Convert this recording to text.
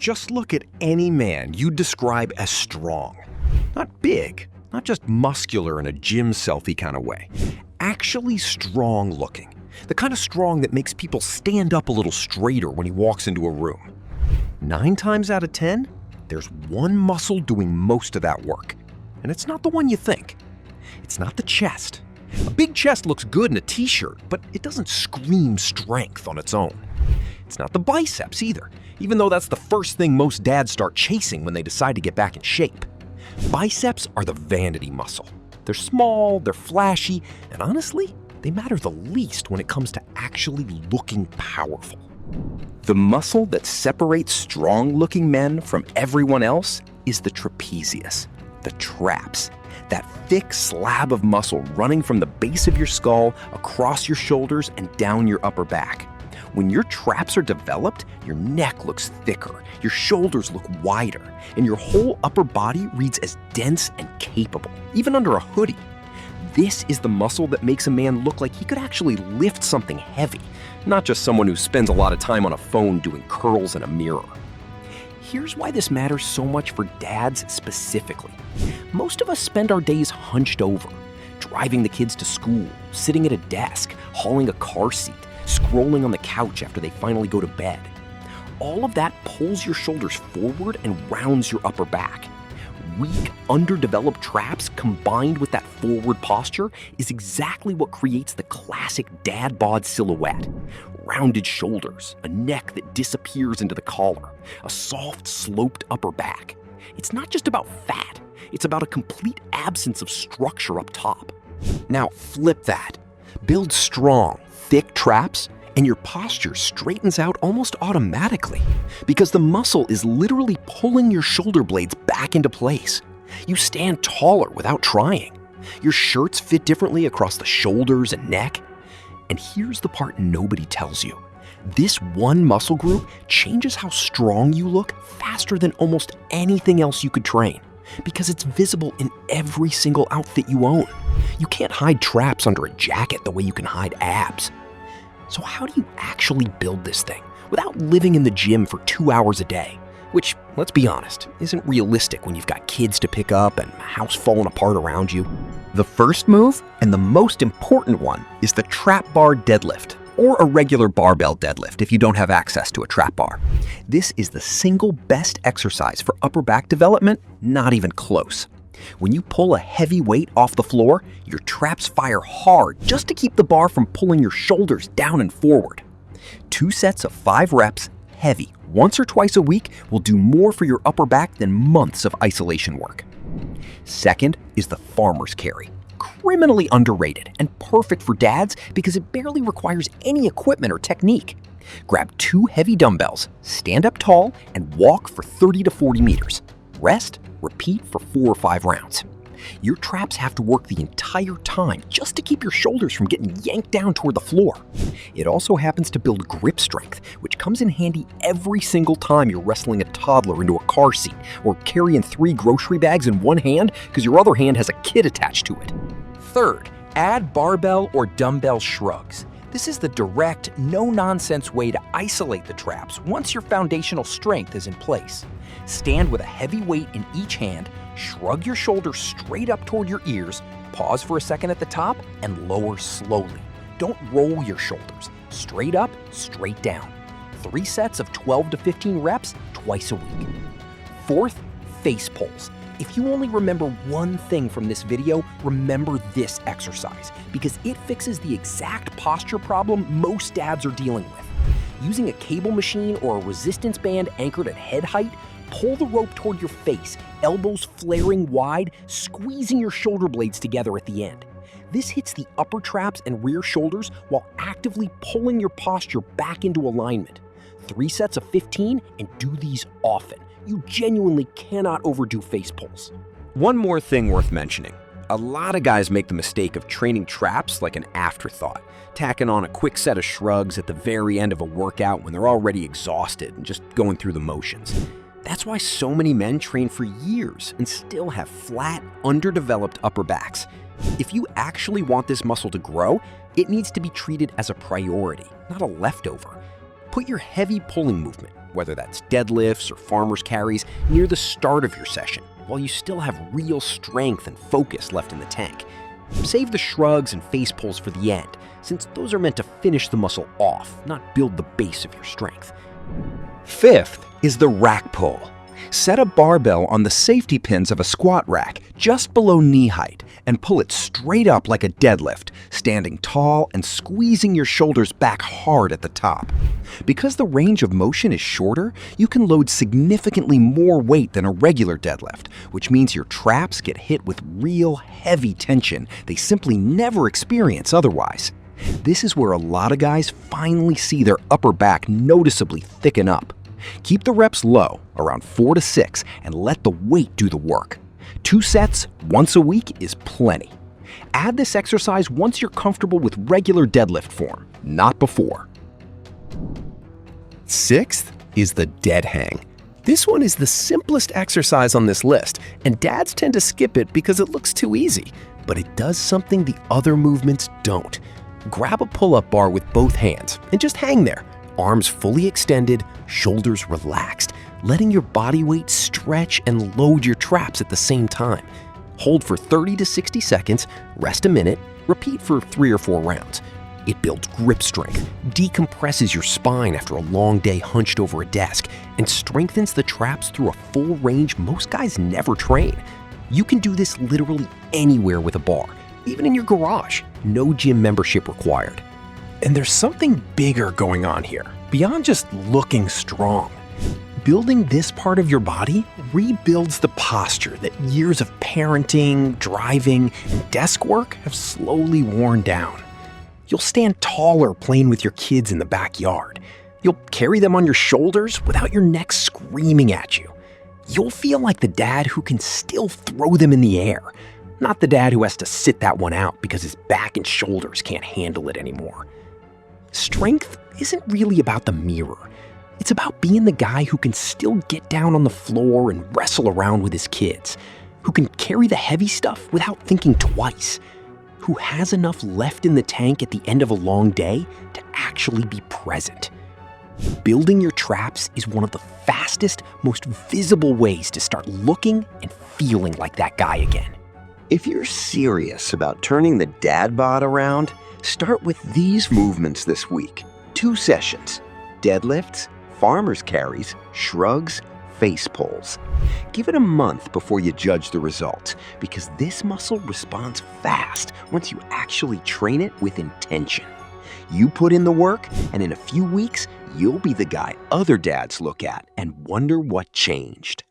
Just look at any man you'd describe as strong. Not big, not just muscular in a gym selfie kind of way. Actually strong looking. The kind of strong that makes people stand up a little straighter when he walks into a room. 9 times out of 10, there's one muscle doing most of that work. And it's not the one you think. It's not the chest. A big chest looks good in a t-shirt, but it doesn't scream strength on its own. It's not the biceps either, even though that's the first thing most dads start chasing when they decide to get back in shape. Biceps are the vanity muscle. They're small, they're flashy, and honestly, they matter the least when it comes to actually looking powerful. The muscle that separates strong-looking men from everyone else is the trapezius, the traps. That thick slab of muscle running from the base of your skull across your shoulders and down your upper back. When your traps are developed, your neck looks thicker, your shoulders look wider, and your whole upper body reads as dense and capable, even under a hoodie. This is the muscle that makes a man look like he could actually lift something heavy, not just someone who spends a lot of time on a phone doing curls in a mirror. Here's why this matters so much for dads specifically. Most of us spend our days hunched over, driving the kids to school, sitting at a desk, hauling a car seat, scrolling on the couch after they finally go to bed. All of that pulls your shoulders forward and rounds your upper back. Weak, underdeveloped traps combined with that forward posture is exactly what creates the classic dad bod silhouette. Rounded shoulders, a neck that disappears into the collar, a soft, sloped upper back. It's not just about fat, it's about a complete absence of structure up top. Now flip that. Build strong, thick traps, and your posture straightens out almost automatically because the muscle is literally pulling your shoulder blades back into place. You stand taller without trying. Your shirts fit differently across the shoulders and neck. And here's the part nobody tells you. This one muscle group changes how strong you look faster than almost anything else you could train because it's visible in every single outfit you own. You can't hide traps under a jacket the way you can hide abs. So how do you actually build this thing without living in the gym for 2 hours a day? Which, let's be honest, isn't realistic when you've got kids to pick up and a house falling apart around you. The first move, and the most important one, is the trap bar deadlift, or a regular barbell deadlift if you don't have access to a trap bar. This is the single best exercise for upper back development, not even close. When you pull a heavy weight off the floor, your traps fire hard just to keep the bar from pulling your shoulders down and forward. 2 sets of 5 reps, heavy, once or twice a week will do more for your upper back than months of isolation work. Second is the farmer's carry. Criminally underrated and perfect for dads because it barely requires any equipment or technique. Grab 2 heavy dumbbells, stand up tall, and walk for 30 to 40 meters. Rest, repeat for 4 or 5 rounds. Your traps have to work the entire time just to keep your shoulders from getting yanked down toward the floor. It also happens to build grip strength, which comes in handy every single time you're wrestling a toddler into a car seat or carrying 3 grocery bags in one hand because your other hand has a kid attached to it. Third, add barbell or dumbbell shrugs. This is the direct, no-nonsense way to isolate the traps once your foundational strength is in place. Stand with a heavy weight in each hand, shrug your shoulders straight up toward your ears, pause for a second at the top, and lower slowly. Don't roll your shoulders. Straight up, straight down. 3 sets of 12 to 15 reps twice a week. Fourth, face pulls. If you only remember one thing from this video, remember this exercise because it fixes the exact posture problem most dads are dealing with. Using a cable machine or a resistance band anchored at head height, pull the rope toward your face, elbows flaring wide, squeezing your shoulder blades together at the end. This hits the upper traps and rear shoulders while actively pulling your posture back into alignment. 3 sets of 15 and do these often. You genuinely cannot overdo face pulls. One more thing worth mentioning. A lot of guys make the mistake of training traps like an afterthought, tacking on a quick set of shrugs at the very end of a workout when they're already exhausted and just going through the motions. That's why so many men train for years and still have flat, underdeveloped upper backs. If you actually want this muscle to grow, it needs to be treated as a priority, not a leftover. Put your heavy pulling movement, whether that's deadlifts or farmer's carries, near the start of your session, while you still have real strength and focus left in the tank. Save the shrugs and face pulls for the end, since those are meant to finish the muscle off, not build the base of your strength. Fifth is the rack pull. Set a barbell on the safety pins of a squat rack just below knee height and pull it straight up like a deadlift, standing tall and squeezing your shoulders back hard at the top. Because the range of motion is shorter, you can load significantly more weight than a regular deadlift, which means your traps get hit with real heavy tension they simply never experience otherwise. This is where a lot of guys finally see their upper back noticeably thicken up. Keep the reps low, around 4 to 6, and let the weight do the work. 2 sets once a week is plenty. Add this exercise once you're comfortable with regular deadlift form, not before. Sixth is the dead hang. This one is the simplest exercise on this list, and dads tend to skip it because it looks too easy, but it does something the other movements don't. Grab a pull-up bar with both hands and just hang there. Arms fully extended, shoulders relaxed, letting your body weight stretch and load your traps at the same time. Hold for 30 to 60 seconds, rest a minute, repeat for 3 or 4 rounds. It builds grip strength, decompresses your spine after a long day hunched over a desk, and strengthens the traps through a full range most guys never train. You can do this literally anywhere with a bar, even in your garage. No gym membership required. And there's something bigger going on here, beyond just looking strong. Building this part of your body rebuilds the posture that years of parenting, driving, and desk work have slowly worn down. You'll stand taller playing with your kids in the backyard. You'll carry them on your shoulders without your neck screaming at you. You'll feel like the dad who can still throw them in the air, not the dad who has to sit that one out because his back and shoulders can't handle it anymore. Strength isn't really about the mirror. It's about being the guy who can still get down on the floor and wrestle around with his kids, who can carry the heavy stuff without thinking twice, who has enough left in the tank at the end of a long day to actually be present. Building your traps is one of the fastest, most visible ways to start looking and feeling like that guy again. If you're serious about turning the dad bod around, start with these movements this week. 2 sessions: deadlifts, farmer's carries, shrugs, face pulls. Give it a month before you judge the results, because this muscle responds fast once you actually train it with intention. You put in the work, and in a few weeks, you'll be the guy other dads look at and wonder what changed.